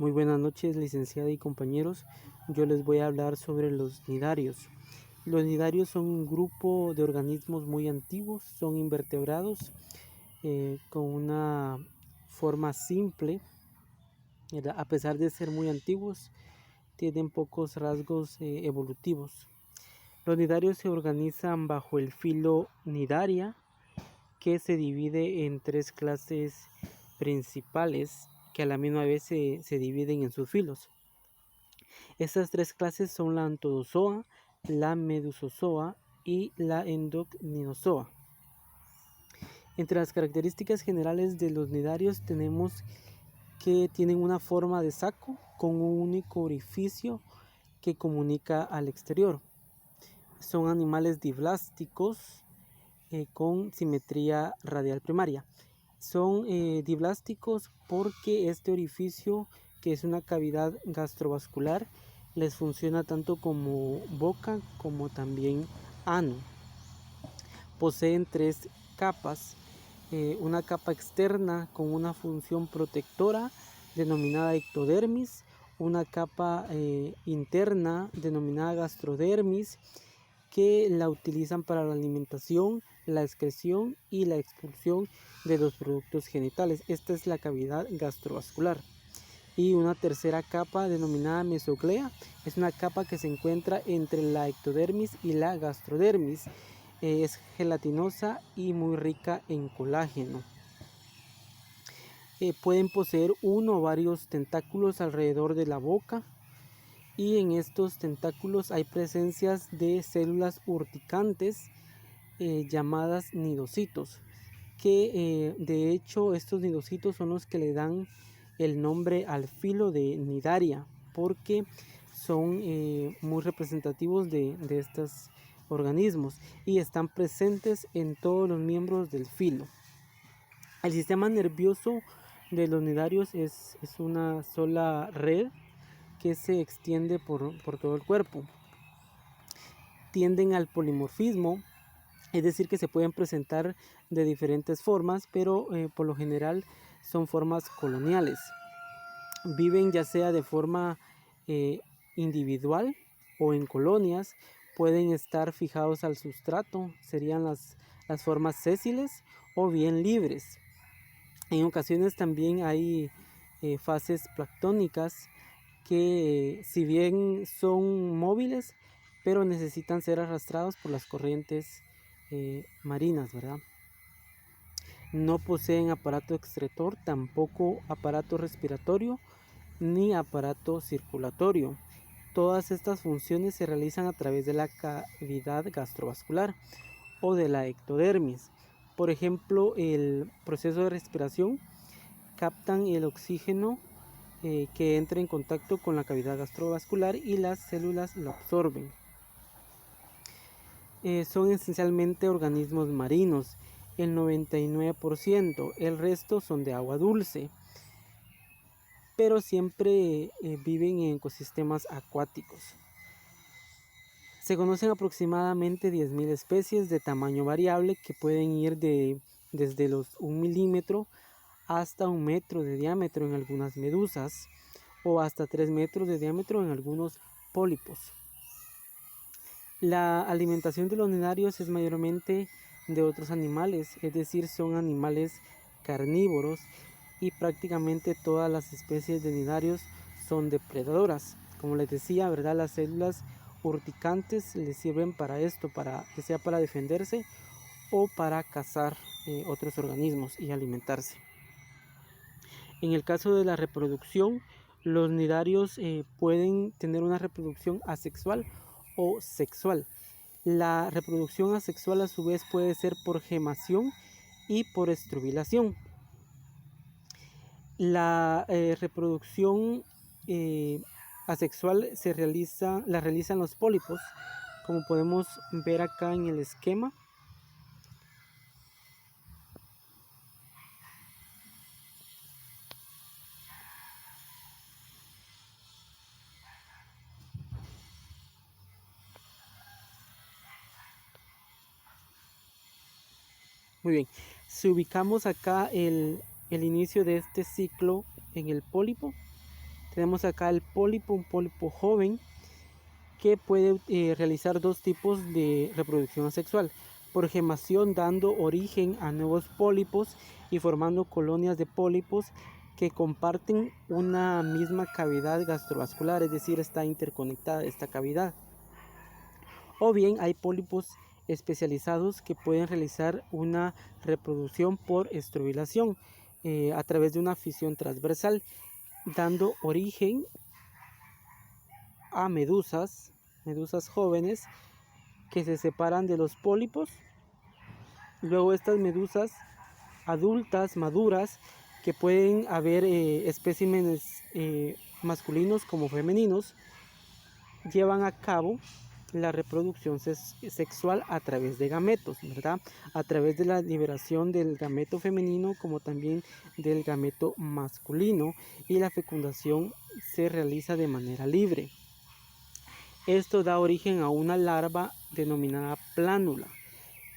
Muy buenas noches, licenciada y compañeros. Yo les voy a hablar sobre los nidarios. Los nidarios son un grupo de organismos muy antiguos, son invertebrados con una forma simple, ¿verdad? A pesar de ser muy antiguos, tienen pocos rasgos evolutivos. Los nidarios se organizan bajo el filo Nidaria, que se divide en tres clases principales que a la misma vez se dividen en sus filos. Estas tres clases son la Anthozoa, la Medusozoa y la Endocninozoa. Entre las características generales de los nidarios tenemos que tienen una forma de saco con un único orificio que comunica al exterior. Son animales diblásticos con simetría radial primaria. Son diblásticos porque este orificio, que es una cavidad gastrovascular, les funciona tanto como boca como también ano. Poseen tres capas, una capa externa con una función protectora denominada ectodermis, una capa interna denominada gastrodermis, que la utilizan para la alimentación, la excreción y la expulsión de los productos genitales. Esta es la cavidad gastrovascular. Y una tercera capa denominada mesoglea, es una capa que se encuentra entre la ectodermis y la gastrodermis. Es gelatinosa y muy rica en colágeno. Pueden poseer uno o varios tentáculos alrededor de la boca, y en estos tentáculos hay presencias de células urticantes llamadas nidocitos, que de hecho estos nidocitos son los que le dan el nombre al filo de Nidaria, porque son muy representativos de estos organismos y están presentes en todos los miembros del filo. El sistema nervioso de los nidarios es una sola red que se extiende por todo el cuerpo. Tienden al polimorfismo, es decir, que se pueden presentar de diferentes formas, pero por lo general son formas coloniales. Viven ya sea de forma individual o en colonias. Pueden estar fijados al sustrato, serían las formas sésiles, o bien libres. En ocasiones también hay fases planctónicas que si bien son móviles, pero necesitan ser arrastrados por las corrientes marinas, ¿verdad? No poseen aparato excretor, tampoco aparato respiratorio ni aparato circulatorio. Todas estas funciones se realizan a través de la cavidad gastrovascular o de la ectodermis. Por ejemplo, el proceso de respiración captan el oxígeno que entra en contacto con la cavidad gastrovascular y las células lo absorben. Son esencialmente organismos marinos, el 99%, el resto son de agua dulce, pero siempre viven en ecosistemas acuáticos. Se conocen aproximadamente 10.000 especies de tamaño variable que pueden ir desde los 1 milímetro hasta 1 metro de diámetro en algunas medusas, o hasta 3 metros de diámetro en algunos pólipos. La alimentación de los nidarios es mayormente de otros animales, es decir, son animales carnívoros, y prácticamente todas las especies de nidarios son depredadoras. Como les decía, ¿verdad? Las células urticantes les sirven para esto, que sea para defenderse o para cazar otros organismos y alimentarse. En el caso de la reproducción, los nidarios pueden tener una reproducción asexual o sexual. La reproducción asexual a su vez puede ser por gemación y por estrubilación. La reproducción asexual la realizan los pólipos, como podemos ver acá en el esquema. Muy bien, si ubicamos acá el inicio de este ciclo en el pólipo, Tenemos acá el pólipo, un pólipo joven que puede realizar dos tipos de reproducción asexual: por gemación, dando origen a nuevos pólipos y formando colonias de pólipos que comparten una misma cavidad gastrovascular, es decir, está interconectada esta cavidad. O bien hay pólipos especializados que pueden realizar una reproducción por estrobilación a través de una fisión transversal, dando origen a medusas jóvenes que se separan de los pólipos. Luego estas medusas adultas, maduras, que pueden haber especímenes masculinos como femeninos, llevan a cabo la reproducción sexual a través de gametos, ¿verdad? A través de la liberación del gameto femenino como también del gameto masculino, y la fecundación se realiza de manera libre. Esto da origen a una larva denominada plánula.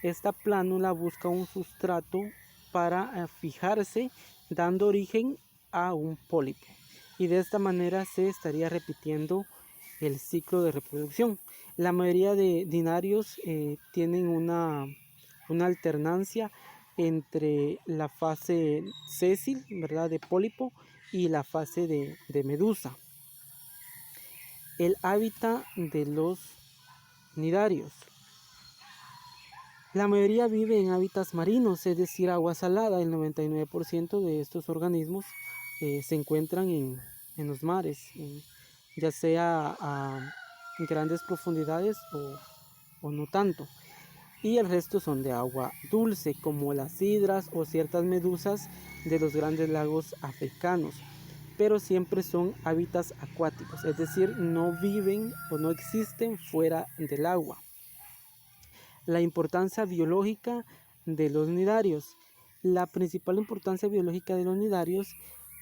Esta plánula busca un sustrato para fijarse, dando origen a un pólipo, y de esta manera se estaría repitiendo el ciclo de reproducción. La mayoría de dinarios tienen una alternancia entre la fase sésil, ¿verdad?, de pólipo, y la fase de medusa. El hábitat de los nidarios. La mayoría vive en hábitats marinos, es decir, agua salada. El 99% de estos organismos se encuentran en los mares, ya sea a grandes profundidades o no tanto. Y el resto son de agua dulce, como las hidras o ciertas medusas de los grandes lagos africanos, pero siempre son hábitats acuáticos, es decir, no viven o no existen fuera del agua. La importancia biológica de los nidarios. La principal importancia biológica de los nidarios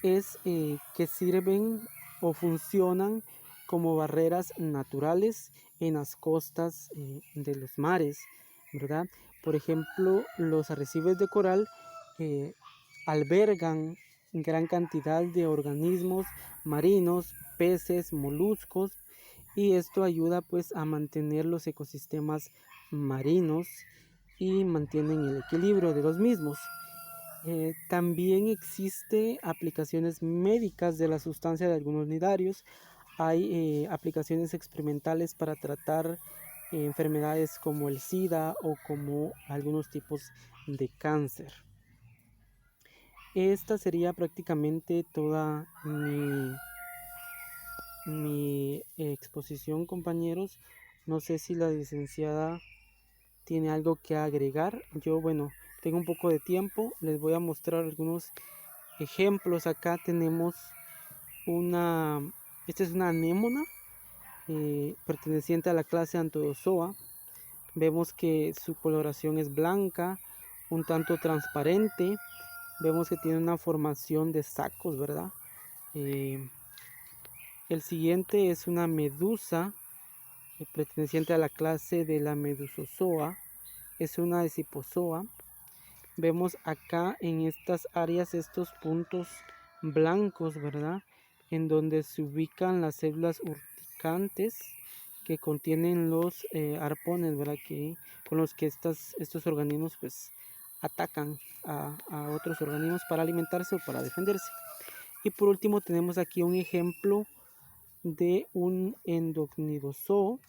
es que sirven o funcionan como barreras naturales en las costas de los mares, ¿verdad? Por ejemplo, los arrecifes de coral albergan gran cantidad de organismos marinos, peces, moluscos, y esto ayuda pues a mantener los ecosistemas marinos y mantienen el equilibrio de los mismos. También existe aplicaciones médicas de la sustancia de algunos nidarios. Hay aplicaciones experimentales para tratar enfermedades como el SIDA o como algunos tipos de cáncer. Esta sería prácticamente toda mi exposición, compañeros. No sé si la licenciada tiene algo que agregar. Yo, bueno, tengo un poco de tiempo, les voy a mostrar algunos ejemplos. Acá tenemos esta es una anémona perteneciente a la clase Anthozoa. Vemos que su coloración es blanca, un tanto transparente. Vemos que tiene una formación de sacos, ¿verdad? El siguiente es una medusa perteneciente a la clase de la Medusozoa. Es una Decipozoa. Vemos acá en estas áreas estos puntos blancos, ¿verdad?, en donde se ubican las células urticantes que contienen los arpones, ¿verdad?, con los que estos organismos pues atacan a otros organismos para alimentarse o para defenderse. Y por último tenemos aquí un ejemplo de un endocnidozoo,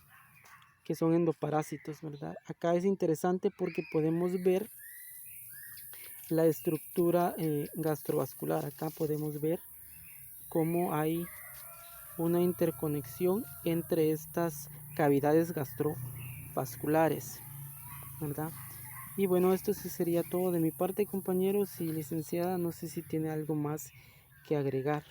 que son endoparásitos, ¿verdad? Acá es interesante porque podemos ver la estructura gastrovascular. Acá podemos ver cómo hay una interconexión entre estas cavidades gastrovasculares, ¿verdad? Y bueno, esto sí sería todo de mi parte, compañeros, y licenciada, no sé si tiene algo más que agregar.